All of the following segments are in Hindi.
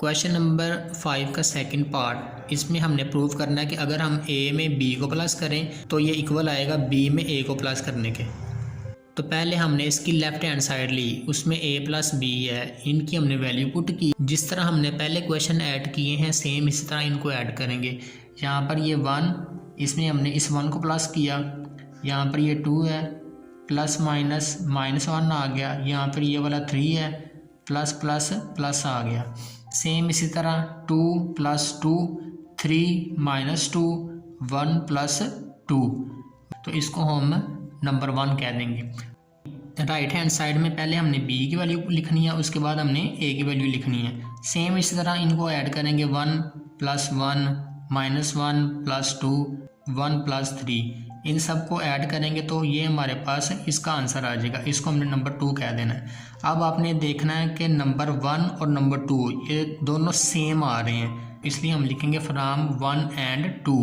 क्वेश्चन नंबर 5 का सेकंड पार्ट, इसमें हमने प्रूव करना है कि अगर हम ए में बी को प्लस करें तो ये इक्वल आएगा बी में ए को प्लस करने के। तो पहले हमने इसकी लेफ़्ट हैंड साइड ली, उसमें ए प्लस बी है, इनकी हमने वैल्यू पुट की। जिस तरह हमने पहले क्वेश्चन ऐड किए हैं सेम इसी तरह इनको ऐड करेंगे। यहाँ पर ये 1, इसमें हमने इस 1 को प्लस किया। यहाँ पर ये 2 है, प्लस माइनस -1 आ गया। यहाँ पर ये वाला 3 है, प्लस प्लस प्लस आ गया। सेम इसी तरह 2 + 2, 3 - 2, 1 + 2। तो इसको हम नंबर 1 कह देंगे। राइट हैंड साइड में पहले हमने b की वैल्यू लिखनी है, उसके बाद हमने a की वैल्यू लिखनी है। सेम इसी तरह इनको ऐड करेंगे। 1 + 1 -1 + 2 1 + 3, इन सब को ऐड करेंगे तो ये हमारे पास इसका आंसर आ जाएगा। इसको हमने नंबर 2 कह देना है। अब आपने देखना है कि नंबर 1 और नंबर 2 ये दोनों सेम आ रहे हैं, इसलिए हम लिखेंगे फ्राम 1 and 2।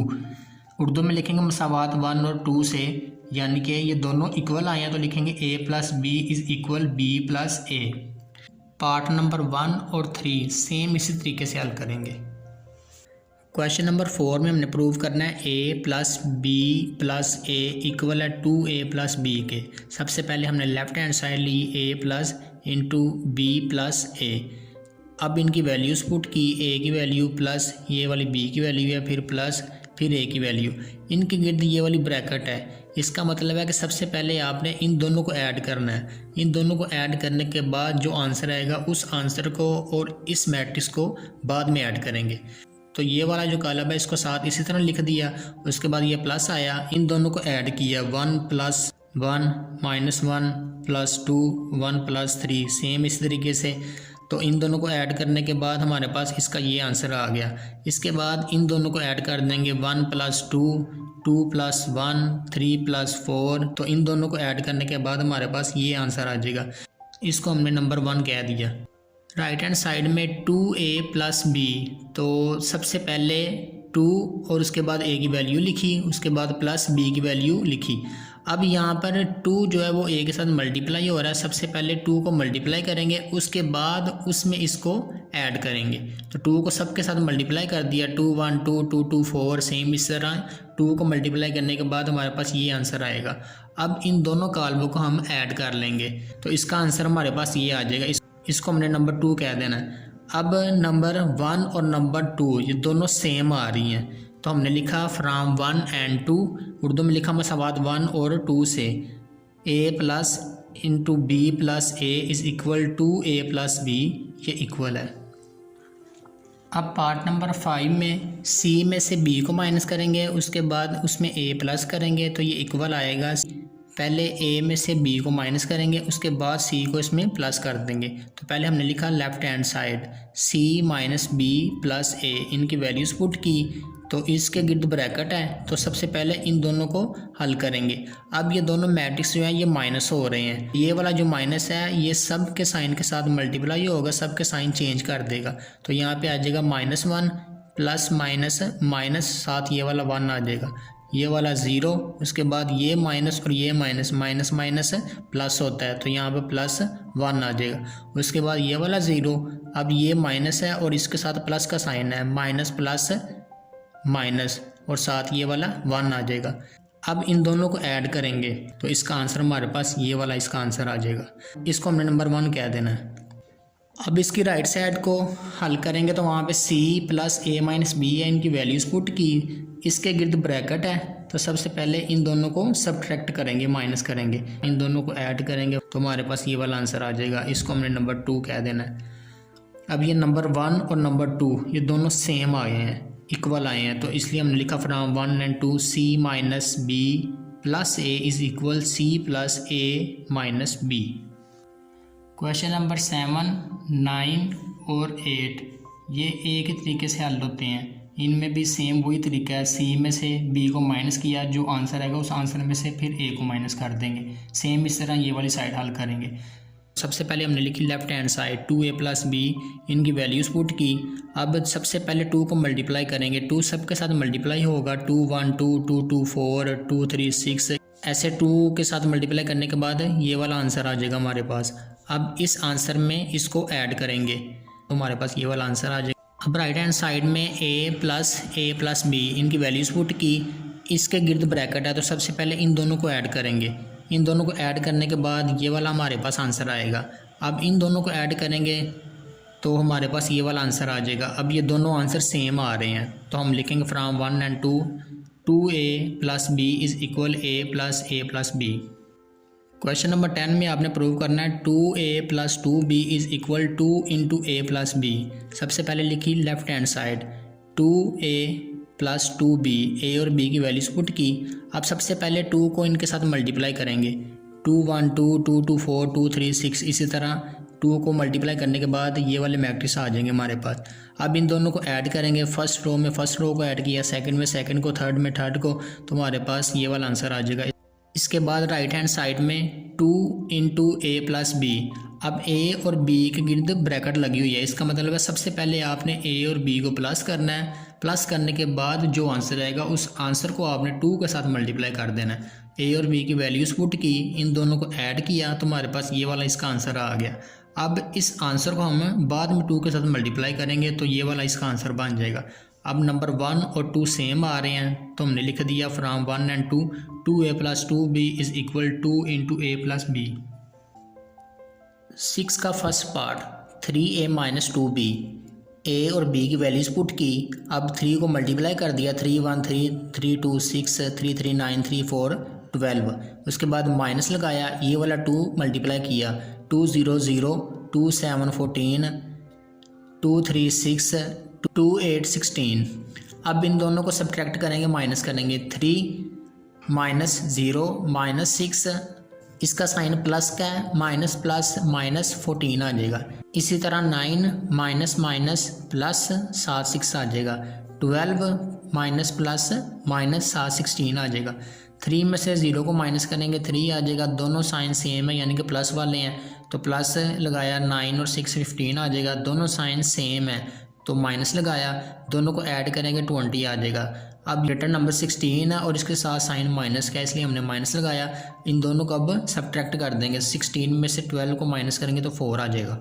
उर्दू में लिखेंगे मसावात 1 और 2 से, यानी कि ये दोनों इक्वल आए हैं तो लिखेंगे a + b = b + a। Part number 1 और 3 सेम इसी तरीके से हल करेंगे। क्वेश्चन नंबर 4 में हमने प्रूव करना है a + b + a इक्वल है 2a + b के। सबसे पहले हमने लेफ़्ट हैंड साइड ली a + b + a। अब इनकी वैल्यूज़ पुट की, a की वैल्यू प्लस ये वाली b की वैल्यू है, फिर प्लस फिर a की वैल्यू। इनके गिर्द ये वाली ब्रैकेट है, इसका मतलब है कि सबसे पहले आपने इन दोनों को ऐड करना है। इन दोनों को ऐड करने के बाद जो आंसर आएगा उस आंसर को और इस मैट्रिक्स को बाद में ऐड करेंगे। तो ये वाला जो कॉलम है इसको साथ इसी तरह लिख दिया। उसके बाद ये प्लस आया, इन दोनों को ऐड किया। 1 + 1 -1 + 2 1 + 3, सेम इस तरीके से। तो इन दोनों को ऐड करने के बाद हमारे पास इसका ये आंसर आ गया। इसके बाद इन दोनों को ऐड कर देंगे। 1 + 2 2 + 1 3 + 4। तो इन दोनों को ऐड करने के बाद हमारे पास ये आंसर आ जाएगा। इसको हमने नंबर 1 कह दिया। राइट हैंड साइड में 2a + b, तो सबसे पहले 2 और उसके बाद a की वैल्यू लिखी, उसके बाद प्लस b की वैल्यू लिखी। अब यहाँ पर 2 जो है वो a के साथ मल्टीप्लाई हो रहा है। सबसे पहले 2 को मल्टीप्लाई करेंगे, उसके बाद उसमें इसको ऐड करेंगे। तो 2 को सबके साथ मल्टीप्लाई कर दिया। 2 1 2 2 2 4, सेम इस तरह 2 को मल्टीप्लाई करने के बाद हमारे पास ये आंसर आएगा। अब इन दोनों कॉलमों को हम ऐड कर लेंगे तो इसका आंसर हमारे पास ये आ जाएगा। इसको हमने नंबर 2 कह देना है। अब नंबर 1 और नंबर 2 ये दोनों सेम आ रही हैं, तो हमने लिखा फ्राम 1 and 2। उर्दू में लिखा मसावात 1 और 2 से। a + b + a = 2a + b, ये इक्वल है। अब पार्ट नंबर 5 में c में से b को माइनस करेंगे, उसके बाद उसमें a प्लस करेंगे तो ये इक्वल आएगा। पहले a में से b को माइनस करेंगे, उसके बाद c को इसमें प्लस कर देंगे। तो पहले हमने लिखा left hand side c - b + a, इनकी वैल्यूज़ पुट की। तो इसके गिर्द ब्रैकेट है, तो सबसे पहले इन दोनों को हल करेंगे। अब ये दोनों मैट्रिक्स जो हैं ये माइनस हो रहे हैं। ये वाला जो माइनस है ये सब के साइन के साथ मल्टीप्लाई होगा, सब के साइन चेंज कर देगा। तो यहाँ पे आ जाएगा -1 प्लस माइनस माइनस, साथ ये वाला 1 आ जाएगा, ये वाला 0, उसके बाद ये माइनस और ये माइनस, माइनस माइनस प्लस होता है तो यहाँ पे +1 आ जाएगा। उसके बाद ये वाला 0, अब ये माइनस है और इसके साथ प्लस का साइन है, माइनस प्लस माइनस, और साथ ये वाला 1 आ जाएगा। अब इन दोनों को ऐड करेंगे तो इसका आंसर हमारे पास ये वाला इसका आंसर आ जाएगा। इसको हमने नंबर 1 कह देना है। अब इसकी राइट साइड को हल करेंगे तो वहाँ पे c + a - b है, इनकी वैल्यूज़ पुट की। इसके गिर्द ब्रैकेट है, तो सबसे पहले इन दोनों को सब्ट्रैक्ट करेंगे, माइनस करेंगे, इन दोनों को ऐड करेंगे तो हमारे पास ये वाला आंसर आ जाएगा। इसको हमने नंबर 2 कह देना है। अब ये नंबर 1 और नंबर 2 ये दोनों सेम आए हैं, इक्वल आए हैं, तो इसलिए हमने लिखा from 1 and 2 c - b + a = c + a - b। Question number 7, 9 और 8 ये एक ही तरीके से हल होते हैं। इनमें भी सेम वही तरीका है, c में से b को माइनस किया, जो आंसर आएगा उस आंसर में से फिर a को माइनस कर देंगे। सेम इस तरह ये वाली साइड हल करेंगे। सबसे पहले हमने लिखी left hand side 2a + b, इनकी वैल्यूज़ पुट की। अब सबसे पहले 2 को मल्टीप्लाई करेंगे, 2 सब के साथ मल्टीप्लाई होगा। 2 1 2 2 2 4 2 3 6, ऐसे 2 के साथ मल्टीप्लाई करने के बाद ये वाला आंसर आ जाएगा हमारे पास। अब इस आंसर में इसको ऐड करेंगे, तो हमारे पास ये वाला आंसर आ जाएगा। अब राइट हैंड साइड में a प्लस बी इनकी वैल्यूज़ पुट की, इसके गिर्द ब्रैकेट है तो सबसे पहले इन दोनों को ऐड करेंगे। इन दोनों को ऐड करने के बाद ये वाला हमारे पास आंसर आएगा। अब इन दोनों को ऐड करेंगे तो हमारे पास ये वाला आंसर आ जाएगा। अब ये दोनों आंसर सेम आ रहे हैं तो हम लिखेंगे from 1 and 2 2a plus B is equal a plus B. Question number 10 में आपने प्रूव करना है 2a plus 2b is equal 2 into a plus b। सबसे पहले लिखी left hand side 2a plus 2b, a और b की वैल्यूज पुट की। अब सबसे पहले 2 को इनके साथ मल्टीप्लाई करेंगे, 2 1 2 2 2 4 2 3 6, इसी तरह 2 को मल्टीप्लाई करने के बाद ये वाले मैट्रिक्स आ जाएंगे हमारे पास। अब इन दोनों को ऐड करेंगे, फर्स्ट रो में फर्स्ट रो को ऐड किया, सेकंड में सेकंड को, थर्ड में थर्ड को, तो हमारे पास ये वाला आंसर आ जाएगा। इसके बाद राइट हैंड साइड में 2 इंटू a प्लस बी। अब a और b के गिर्द ब्रैकेट लगी हुई है, इसका मतलब है सबसे पहले आपने a और b को प्लस करना है। प्लस करने के बाद जो आंसर आएगा उस आंसर को आपने 2 के साथ मल्टीप्लाई कर देना है। a और b की वैल्यूज़ पुट की, इन दोनों को ऐड किया तो हमारे पास ये वाला इसका आंसर आ गया। अब इस आंसर को हम बाद में 2 के साथ मल्टीप्लाई करेंगे तो ये वाला इसका आंसर बन जाएगा। अब नंबर 1 और 2 सेम आ रहे हैं तो हमने लिख दिया from 1 and 2 2a plus 2b is equal 2 into a plus b। 6 का first part 3a minus 2b, a और b की वैल्यूज पुट की। अब 3 को मल्टीप्लाई कर दिया, 3 1 3 3 2 6 3 3 9 3 4 12। उसके बाद माइनस लगाया, ये वाला 2 मल्टीप्लाई किया, 2 0 0 2 7 14 2 3 6 2 8 16। अब इन दोनों को सब्ट्रैक्ट करेंगे, माइनस करेंगे, 3 माइनस 0 माइनस 6, इसका साइन प्लस का है, माइनस प्लस माइनस 14 आ जाएगा। इसी तरह 9 माइनस माइनस प्लस 7 6 आ जाएगा, 12 माइनस प्लस माइनस 7 16 आ जाएगा। 3 में से 0 को माइनस करेंगे, 3 आ जाएगा। दोनों साइन सेम है यानी कि प्लस वाले हैं तो प्लस लगाया, 9 और 6 15 आ जाएगा। दोनों साइन सेम है तो माइनस लगाया, दोनों को ऐड करेंगे 20 आ जाएगा। अब लेटर नंबर 16 है और इसके साथ साइन माइनस का, इसलिए हमने माइनस लगाया। इन दोनों को अब सब्ट्रैक्ट कर देंगे, 16 में से 12 को माइनस करेंगे तो 4 आ जाएगा।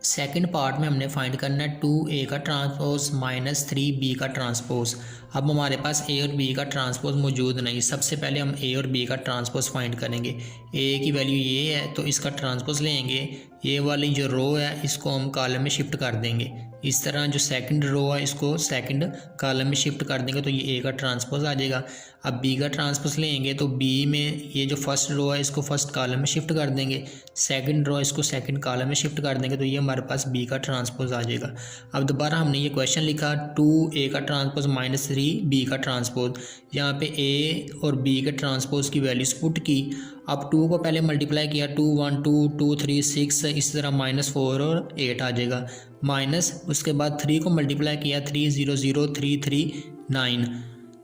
सेकंड पार्ट में हमने फाइंड करना है 2a का ट्रांसपोज माइनस 3b का ट्रांसपोज। अब हमारे पास a और b का ट्रांसपोज मौजूद नहीं, सबसे पहले हम a और b का ट्रांसपोज फाइंड करेंगे। a की वैल्यू ये है तो इसका ट्रांसपोज लेंगे, ये वाली जो रो है इसको हम कॉलम में शिफ्ट कर देंगे। इस तरह जो सेकंड रो है इसको सेकंड कॉलम में शिफ्ट कर देंगे तो ये a का ट्रांसपोज आ जाएगा। अब b का ट्रांसपोज लेंगे तो b में ये जो फर्स्ट रो है इसको फर्स्ट कॉलम में शिफ्ट कर देंगे, सेकंड रो इसको सेकंड कॉलम में शिफ्ट कर देंगे तो ये हमारे पास b का ट्रांसपोज आ जाएगा। अब दोबारा हमने ये क्वेश्चन लिखा 2a का ट्रांसपोज माइनस 3b का ट्रांसपोज। यहाँ पे a और b के ट्रांसपोज की वैल्यूज पुट की। अब 2 को पहले मल्टीप्लाई किया, 2 1 2 2 3 6, इसी तरह -4 और 8 आ जाएगा। माइनस उसके बाद 3 को मल्टीप्लाई किया, 3 0 0 3 3 9,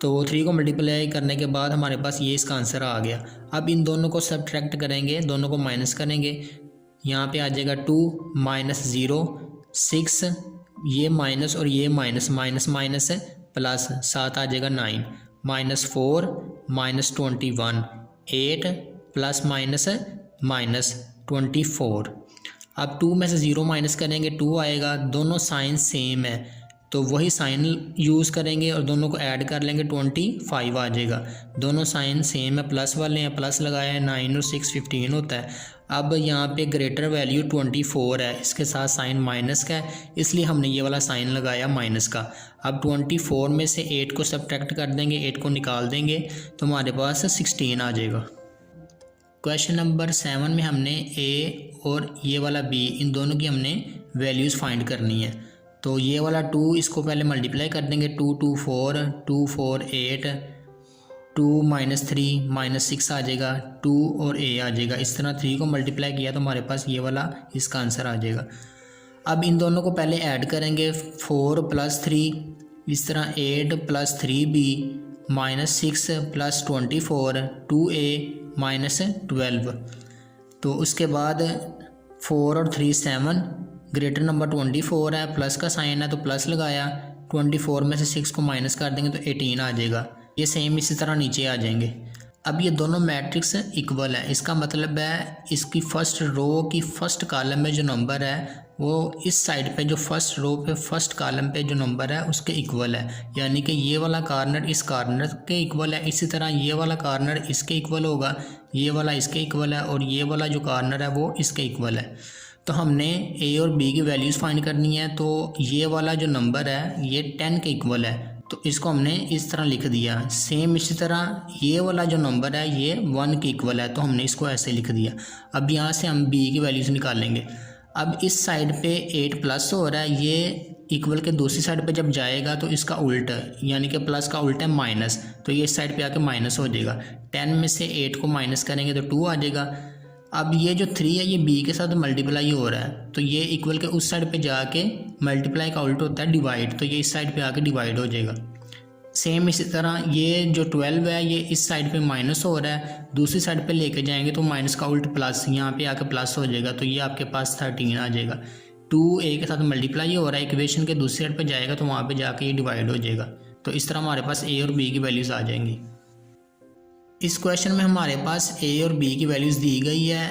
तो 3 को मल्टीप्लाई करने के बाद हमारे पास ये इसका आंसर आ गया। अब इन दोनों को सब्ट्रैक्ट करेंगे, दोनों को माइनस करेंगे, यहाँ पे आ जाएगा 2 माइनस 0 6, ये माइनस और ये माइनस, माइनस माइनस प्लस 7 आ जाएगा 9, -4 माइनस 21 8 प्लस माइनस माइनस 24। अब 2 में से 0 माइनस करेंगे 2 आएगा। दोनों साइन सेम है तो वही साइन यूज़ करेंगे और दोनों को ऐड कर लेंगे, 25 आ जाएगा। दोनों साइन सेम है, प्लस वाले हैं, प्लस लगाया है, 9 और 6 15 होता है। अब यहाँ पे ग्रेटर वैल्यू 24 है, इसके साथ साइन माइनस का है इसलिए हमने ये वाला साइन लगाया माइनस का। अब 24 में से 8 को सब्ट्रैक्ट कर देंगे, 8 को निकाल देंगे तो हमारे पास 16 आ जाएगा। क्वेश्चन नंबर 7 में हमने a और ये वाला b इन दोनों की हमने वैल्यूज़ फाइंड करनी है। तो ये वाला 2 इसको पहले मल्टीप्लाई कर देंगे, 2 2 4 2 4 8 2 -3 -6 आ जाएगा, 2 और a आ जाएगा। इस तरह 3 को मल्टीप्लाई किया तो हमारे पास ये वाला इसका आंसर आ जाएगा। अब इन दोनों को पहले ऐड करेंगे, 4 + 3, इस तरह 8 + 3b -6 + 24 2a -12। तो उसके बाद 4 और 3 7, ग्रेटर नंबर 24 है, प्लस का साइन है तो प्लस लगाया, 24 में से 6 को माइनस कर देंगे तो 18 आ जाएगा। ये सेम इसी तरह नीचे आ जाएंगे। अब ये दोनों मैट्रिक्स इक्वल है, इसका मतलब है इसकी फर्स्ट रो की फर्स्ट कॉलम में जो नंबर है वो इस साइड पे जो फर्स्ट रो पे फर्स्ट कॉलम पे जो नंबर है उसके इक्वल है, यानी कि ये वाला कॉर्नर इस कॉर्नर के इक्वल है। इसी तरह ये वाला कॉर्नर इसके इक्वल होगा, ये वाला इसके इक्वल है और ये वाला जो कॉर्नर है वो इसके इक्वल है। तो हमने ए और बी की वैल्यूज़ फाइंड करनी है। तो ये वाला जो नंबर है ये 10 के इक्वल है, तो इसको हमने इस तरह लिख दिया। सेम इसी तरह ये वाला जो नंबर है ये 1 के इक्वल है, तो हमने इसको ऐसे लिख दिया। अब यहाँ से हम बी की वैल्यूज़ निकालेंगे। अब इस साइड पे 8 प्लस हो रहा है, ये इक्वल के दूसरी साइड पे जब जाएगा तो इसका उल्टा, यानी कि प्लस का उल्टा है माइनस, तो ये इस साइड पे आके माइनस हो जाएगा। 10 में से 8 को माइनस करेंगे तो 2 आ जाएगा। अब ये जो 3 है ये बी के साथ मल्टीप्लाई हो रहा है, तो ये इक्वल के उस साइड पे जाके मल्टीप्लाई का उल्टा होता है डिवाइड, तो ये इस साइड पे आके डिवाइड हो जाएगा। सेम इसी तरह ये जो 12 है ये इस साइड पे माइनस हो रहा है, दूसरी साइड पे लेके जाएंगे तो माइनस का उल्ट प्लस, यहाँ पे आके प्लस हो जाएगा, तो ये आपके पास 13 आ जाएगा। 2 ए के साथ मल्टीप्लाई हो रहा है, इक्वेशन के दूसरी साइड पे जाएगा तो वहाँ पे जाके ये डिवाइड हो जाएगा। तो इस तरह हमारे पास ए और बी की वैल्यूज़ आ जाएंगी। इस क्वेश्चन में हमारे पास ए और बी की वैल्यूज़ दी गई है,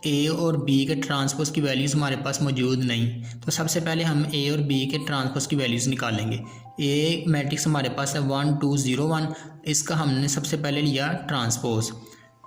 ए और बी के ट्रांसपोज की वैल्यूज़ हमारे पास मौजूद नहीं। तो सबसे पहले हम ए और बी के ट्रांसपोज की वैल्यूज़ निकालेंगे। ए मैट्रिक्स हमारे पास है 1 2 0 1, इसका हमने सबसे पहले लिया ट्रांसपोज,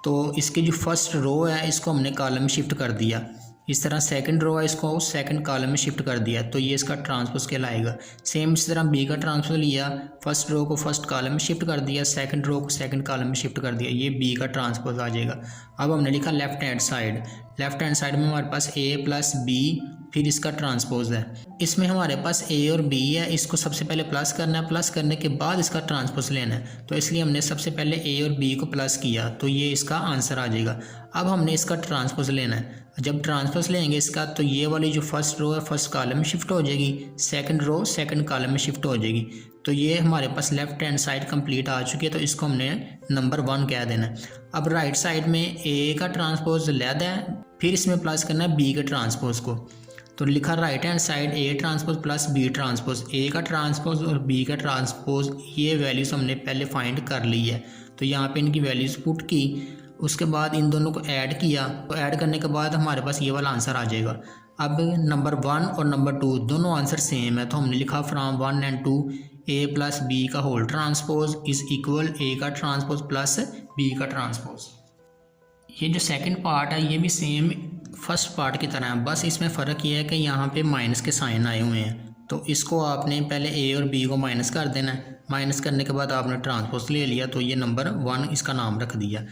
तो इसकी जो फर्स्ट रो है इसको हमने कॉलम में शिफ्ट कर दिया। इस तरह सेकंड रो है इसको सेकंड कॉलम में शिफ्ट कर दिया, तो ये इसका ट्रांसपोज कहलाएगा। सेम इस तरह बी का ट्रांसपोज लिया, फर्स्ट रो को फर्स्ट कॉलम में शिफ्ट कर दिया, सेकंड रो को सेकंड कॉलम में शिफ्ट कर दिया, ये बी का ट्रांसपोज आ जाएगा। अब हमने लिखा left hand side, left hand side में हमारे पास ए प्लस बी फिर इसका ट्रांसपोज है। इसमें हमारे पास ए और बी है, इसको सबसे पहले प्लस करना है, प्लस करने के बाद इसका ट्रांसपोज लेना है, तो इसलिए हमने सबसे पहले ए और बी को प्लस किया, तो ये इसका आंसर आ जाएगा। अब हमने इसका ट्रांसपोज लेना है। जब ट्रांसपोज लेंगे इसका तो ये वाली जो फर्स्ट रो है फर्स्ट कॉलम में शिफ्ट हो जाएगी, सेकंड रो सेकंड कॉलम में शिफ्ट हो जाएगी, तो ये हमारे पास लेफ्ट हैंड साइड कंप्लीट आ चुकी है, तो इसको हमने नंबर 1 कह देना है। अब राइट साइड में ए का ट्रांसपोज लैदा है, फिर इसमें प्लस करना है बी के ट्रांसपोज को, तो लिखा right hand side A transpose plus B transpose. A का ट्रांसपोज और बी का ट्रांसपोज ये वैल्यूज़ हमने पहले फाइंड कर ली है, तो यहाँ पे इनकी वैल्यूज़ पुट की, उसके बाद इन दोनों को ऐड किया, तो ऐड करने के बाद हमारे पास ये वाला आंसर आ जाएगा। अब नंबर 1 और नंबर 2 दोनों आंसर सेम है, तो हमने लिखा from 1 and 2 A plus B का whole transpose is equal A का ट्रांसपोज प्लस बी का ट्रांसपोज। ये जो सेकंड पार्ट है ये भी सेम फर्स्ट पार्ट की तरह है, बस इसमें फ़र्क ये है कि यहाँ पे माइनस के साइन आए हुए हैं, तो इसको आपने पहले ए और बी को माइनस कर देना है, माइनस करने के बाद आपने ट्रांसपोज ले लिया, तो ये नंबर 1 इसका नाम रख दिया।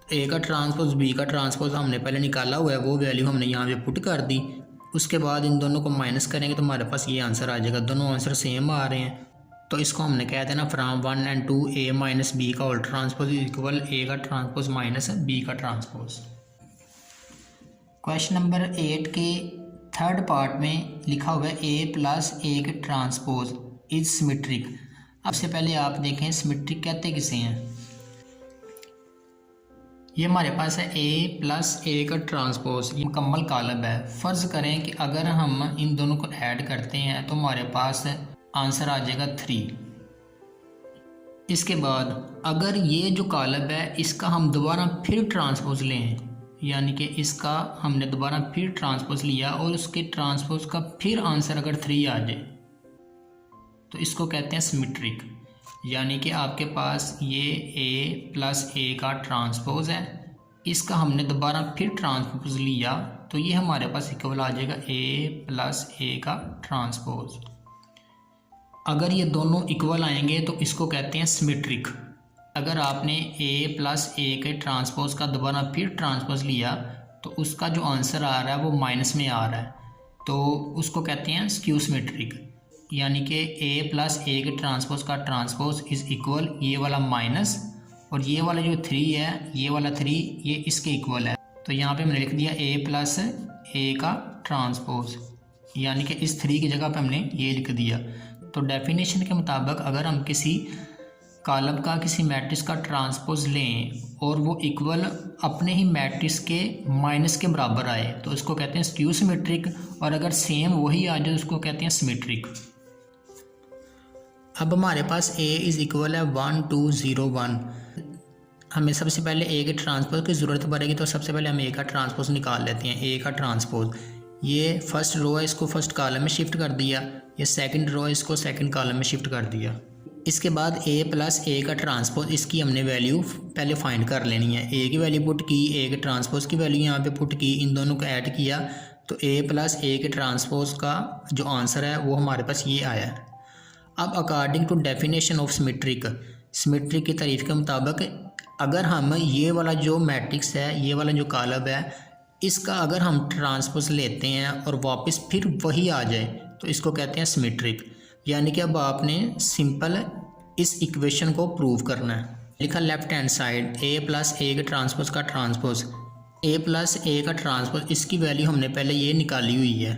ए का ट्रांसपोज बी का ट्रांसपोज हमने पहले निकाला हुआ है, वो वैल्यू हमने यहाँ पे पुट कर दी, उसके बाद इन दोनों को माइनस करेंगे तो हमारे पास ये आंसर आ जाएगा। दोनों आंसर सेम आ रहे हैं, तो इसको हमने कह देना from 1 and 2 A minus B का होल ट्रांसपोज इक्वल ए का ट्रांसपोज माइनस बी का ट्रांसपोज। क्वेश्चन नंबर 8 के थर्ड पार्ट में लिखा हुआ है ए प्लस ए के ट्रांसपोज इज सिमेट्रिक। अब से पहले आप देखें सिमेट्रिक कहते किसे हैं। ये हमारे पास है ए प्लस ए का ट्रांसपोज, ये मुकम्मल कॉलम है। फ़र्ज़ करें कि अगर हम इन दोनों को ऐड करते हैं तो हमारे पास आंसर आ जाएगा 3। इसके बाद अगर ये जो कॉलम है इसका हम दोबारा फिर ट्रांसपोज लें, यानी कि इसका हमने दोबारा फिर ट्रांसपोज लिया और उसके ट्रांसपोज का फिर आंसर अगर 3 आ जाए तो इसको कहते हैं सिमेट्रिक। यानी कि आपके पास ये ए प्लस ए का ट्रांसपोज है, इसका हमने दोबारा फिर ट्रांसपोज लिया तो ये हमारे पास इक्वल आ जाएगा ए प्लस ए का ट्रांसपोज। अगर ये दोनों इक्वल आएंगे तो इसको कहते हैं सिमेट्रिक। अगर आपने ए प्लस ए के ट्रांसपोज का दोबारा फिर ट्रांसपोज लिया तो उसका जो आंसर आ रहा है वो माइनस में आ रहा है, तो उसको कहते हैं स्क्यू सिमेट्रिक। यानी कि ए प्लस ए के ट्रांसपोज का ट्रांसपोज इज़ इक्वल ये वाला माइनस और ये वाला जो 3 है, ये वाला 3 ये इसके इक्वल है, तो यहाँ पे हमने लिख दिया ए प्लस ए का ट्रांसपोज, यानी कि इस 3 की जगह पे हमने ये लिख दिया। तो डेफिनेशन के मुताबिक अगर हम किसी कॉलम का किसी मैट्रिक्स का ट्रांसपोज लें और वो इक्वल अपने ही मैट्रिक्स के माइनस के बराबर आए तो इसको कहते हैं स्क्यू सिमेट्रिक, और अगर सेम वही आ जाए उसको कहते हैं सिमेट्रिक। अब हमारे पास a इज़ इक्वल है 1 2 0 1। हमें सबसे पहले a के ट्रांसपोज की ज़रूरत पड़ेगी, तो सबसे पहले हम a का ट्रांसपोज निकाल लेते हैं। a का ट्रांसपोज ये फर्स्ट रो है, इसको फर्स्ट कॉलम में शिफ्ट कर दिया, ये सेकंड रो है, इसको सेकंड कॉलम में शिफ्ट कर दिया। इसके बाद a प्लस ए का ट्रांसपोज, इसकी हमने वैल्यू पहले फाइंड कर लेनी है। a की वैल्यू पुट की, a के ट्रांसपोज की वैल्यू यहाँ पे पुट की, इन दोनों को ऐड किया तो a प्लस ए के ट्रांसपोज का जो आंसर है वो हमारे पास ये आया है। अब according to definition of symmetric की तारीफ के मुताबिक अगर हम ये वाला जो मैट्रिक्स है, ये वाला जो कॉलम है, इसका अगर हम ट्रांसपोज लेते हैं और वापस फिर वही आ जाए तो इसको कहते हैं सिमेट्रिक। यानी कि अब आपने सिंपल इस इक्वेशन को प्रूव करना है। लिखा left hand side a plus A के ट्रांसपोज का ट्रांसपोज, a प्लस ए का ट्रांसपोज, इसकी वैल्यू हमने पहले ये निकाली हुई है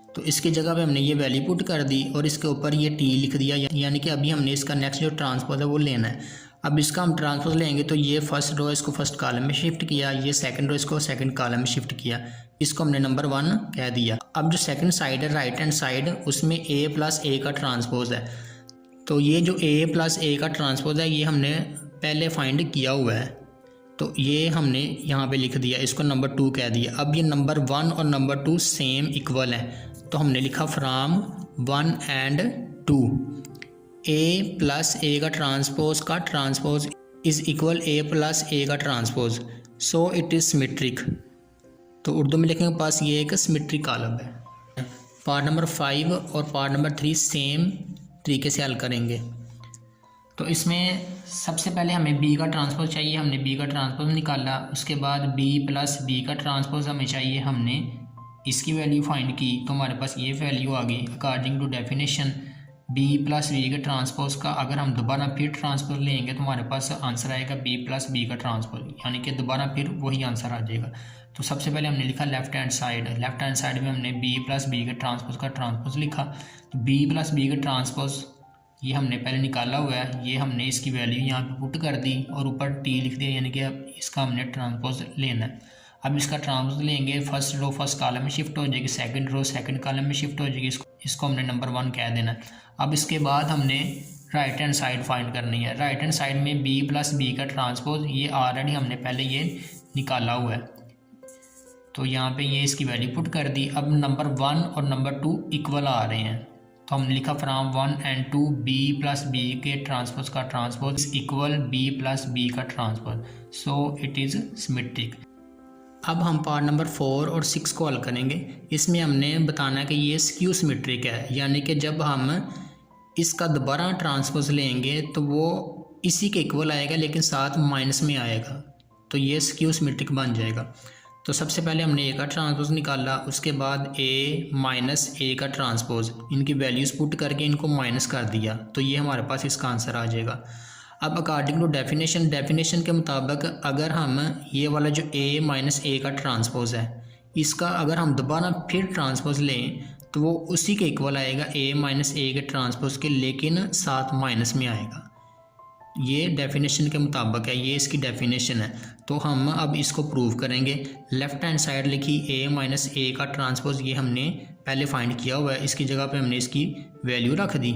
तो इसकी जगह पे हमने ये वैल्यू पुट कर दी और इसके ऊपर ये t लिख दिया। यानी कि अभी हमने इसका नेक्स्ट जो ट्रांसपोज है वो लेना है। अब इसका हम ट्रांसपोज लेंगे तो ये फर्स्ट रो इसको फर्स्ट कॉलम में शिफ्ट किया, ये सेकंड रो इसको सेकंड कॉलम में शिफ्ट किया, इसको हमने नंबर 1 कह दिया। अब जो सेकंड साइड है राइट हैंड साइड, उसमें a प्लस ए का ट्रांसपोज है तो ये जो a प्लस ए का ट्रांसपोज है ये हमने पहले फाइंड किया हुआ है तो ये हमने यहाँ पे लिख दिया, इसको नंबर 2 कह दिया। अब ये नंबर 1 और नंबर 2 सेम इक्वल है तो हमने लिखा from 1 and 2 a plus A का transpose is equal a plus A का transpose, so it is symmetric. तो उर्दू में लिखेंगे पास ये एक सिमेट्रिक कॉलम है। पार्ट नंबर 5 और पार्ट नंबर 3 सेम तरीके से हल करेंगे। तो इसमें सबसे पहले हमें b का ट्रांसपोज चाहिए, हमने b का ट्रांसपोज निकाला। उसके बाद b प्लस b का ट्रांसपोज हमें चाहिए, हमने इसकी वैल्यू फाइंड की तो हमारे पास ये वैल्यू आ गई। According to definition b plus b के ट्रांसपोज का अगर हम दोबारा फिर ट्रांसपोज लेंगे तो हमारे पास आंसर आएगा b प्लस b का ट्रांसपोज, यानी कि दोबारा फिर वही आंसर आ जाएगा। तो सबसे पहले हमने लिखा लेफ्ट हैंड साइड में हमने b प्लस b के ट्रांसपोज का ट्रांसपोज लिखा। तो b प्लस b के ट्रांसपोज ये हमने पहले निकाला हुआ है, ये हमने इसकी वैल्यू यहाँ पे पुट कर दी और ऊपर t लिख दिया, यानी कि अब इसका हमने ट्रांसपोज लेना है। अब इसका ट्रांसपोज लेंगे, फर्स्ट रो फर्स्ट कॉलम में शिफ्ट हो जाएगी, सेकंड रो सेकंड कॉलम में शिफ्ट हो जाएगी, इसको हमने नंबर 1 कह देना है। अब इसके बाद हमने राइट हैंड साइड फाइंड करनी है। राइट हैंड साइड में b प्लस b का ट्रांसपोज ये ऑलरेडी हमने पहले ये निकाला हुआ है तो यहाँ पे ये इसकी वैल्यू पुट कर दी। अब नंबर 1 और नंबर 2 इक्वल आ रहे हैं तो हमने लिखा from 1 and 2 b plus b के ट्रांसपोज का transpose equal b plus b का transpose, so it is symmetric. अब हम पार्ट नंबर 4 और 6 को हल करेंगे। इसमें हमने बताना है कि ये स्क्यू सिमेट्रिक है, यानी कि जब हम इसका दोबारा ट्रांसपोज लेंगे तो वो इसी के इक्वल आएगा लेकिन साथ माइनस में आएगा तो ये स्क्यू सिमेट्रिक बन जाएगा। तो सबसे पहले हमने a का ट्रांसपोज निकाला, उसके बाद a माइनस a का ट्रांसपोज, इनकी वैल्यूज़ पुट करके इनको माइनस कर दिया तो ये हमारे पास इसका आंसर आ जाएगा। अब अकॉर्डिंग टू डेफिनेशन के मुताबिक अगर हम ये वाला जो a माइनस ए का ट्रांसपोज है इसका अगर हम दोबारा फिर ट्रांसपोज लें तो वो उसी के इक्वल आएगा a माइनस ए के ट्रांसपोज के, लेकिन साथ माइनस में आएगा। ये डेफिनेशन के मुताबिक है, ये इसकी डेफिनेशन है। तो हम अब इसको प्रूव करेंगे। लेफ्ट हैंड साइड लिखी a माइनस ए का ट्रांसपोज, ये हमने पहले फाइंड किया हुआ है, इसकी जगह पे हमने इसकी वैल्यू रख दी।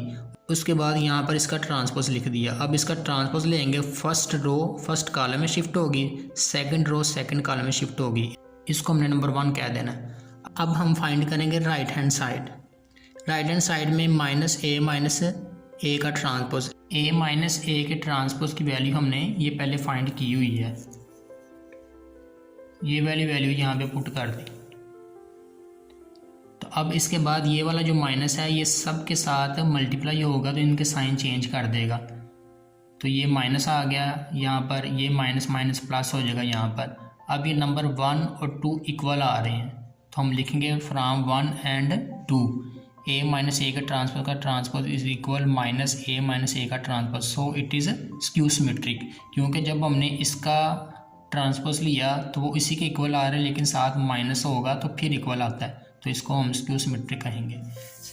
उसके बाद यहाँ पर इसका ट्रांसपोज लिख दिया। अब इसका ट्रांसपोज लेंगे, फर्स्ट रो फर्स्ट कॉलम में शिफ्ट होगी, सेकंड रो सेकंड कॉलम में शिफ्ट होगी, इसको हमने नंबर 1 कह देना। अब हम फाइंड करेंगे राइट हैंड साइड में माइनस ए का ट्रांसपोज, a माइनस ए के ट्रांसपोज की वैल्यू हमने ये पहले फाइंड की हुई है, ये वैल्यू यहाँ पे पुट कर दी। तो अब इसके बाद ये वाला जो माइनस है ये सब के साथ मल्टीप्लाई होगा तो इनके साइन चेंज कर देगा। तो ये माइनस आ गया यहाँ पर, ये माइनस माइनस प्लस हो जाएगा यहाँ पर। अब ये नंबर 1 और 2 इक्वल आ रहे हैं तो हम लिखेंगे from 1 and 2 a minus A का transpose is equal minus a minus A का transpose, so it is skew symmetric. क्योंकि जब हमने इसका ट्रांसपोज लिया तो वो इसी के इक्वल आ रहे हैं लेकिन साथ माइनस होगा तो फिर इक्वल आता है, तो इसको हम स्क्यू सिमेट्रिक कहेंगे।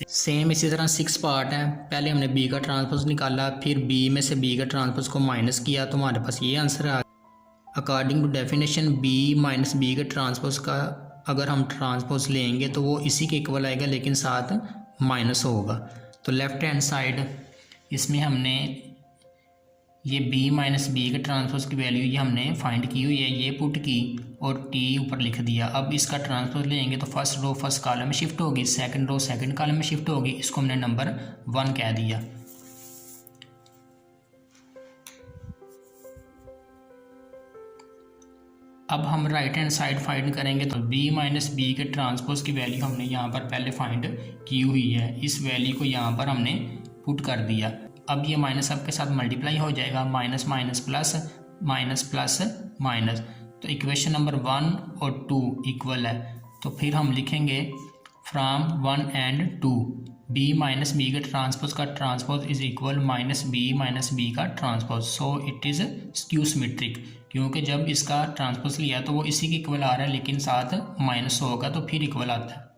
सेम इसी तरह 6 पार्ट है। पहले हमने b का ट्रांसपोज निकाला, फिर b में से b का ट्रांसपोज को माइनस किया तो हमारे पास ये आंसर आ गया। According to definition b minus b के ट्रांसपोज का अगर हम ट्रांसपोज लेंगे तो वो इसी के इक्वल आएगा लेकिन साथ माइनस होगा। तो लेफ्ट हैंड साइड इसमें हमने ये b माइनस बी के ट्रांसपोज की वैल्यू ये हमने फाइंड की हुई है, ये पुट की और t ऊपर लिख दिया। अब इसका ट्रांसपोज लेंगे तो फर्स्ट रो फर्स्ट कॉलम में शिफ्ट होगी, सेकंड रो सेकंड कॉलम में शिफ्ट होगी, इसको हमने नंबर 1 कह दिया। अब हम राइट हैंड साइड फाइंड करेंगे तो b माइनस बी के ट्रांसपोज की वैल्यू हमने यहाँ पर पहले फाइंड की हुई है, इस वैल्यू को यहाँ पर हमने पुट कर दिया। अब ये माइनस आपके साथ मल्टीप्लाई हो जाएगा, minus minus plus minus plus minus, तो इक्वेशन नंबर 1 और 2 इक्वल है। तो फिर हम लिखेंगे from 1 and 2 b minus B के ट्रांसपोज का transpose is equal minus B का transpose, so it is skew symmetric, क्योंकि जब इसका ट्रांसपोज लिया तो वो इसी के इक्वल आ रहा है, लेकिन साथ माइनस होगा तो फिर इक्वल आता है।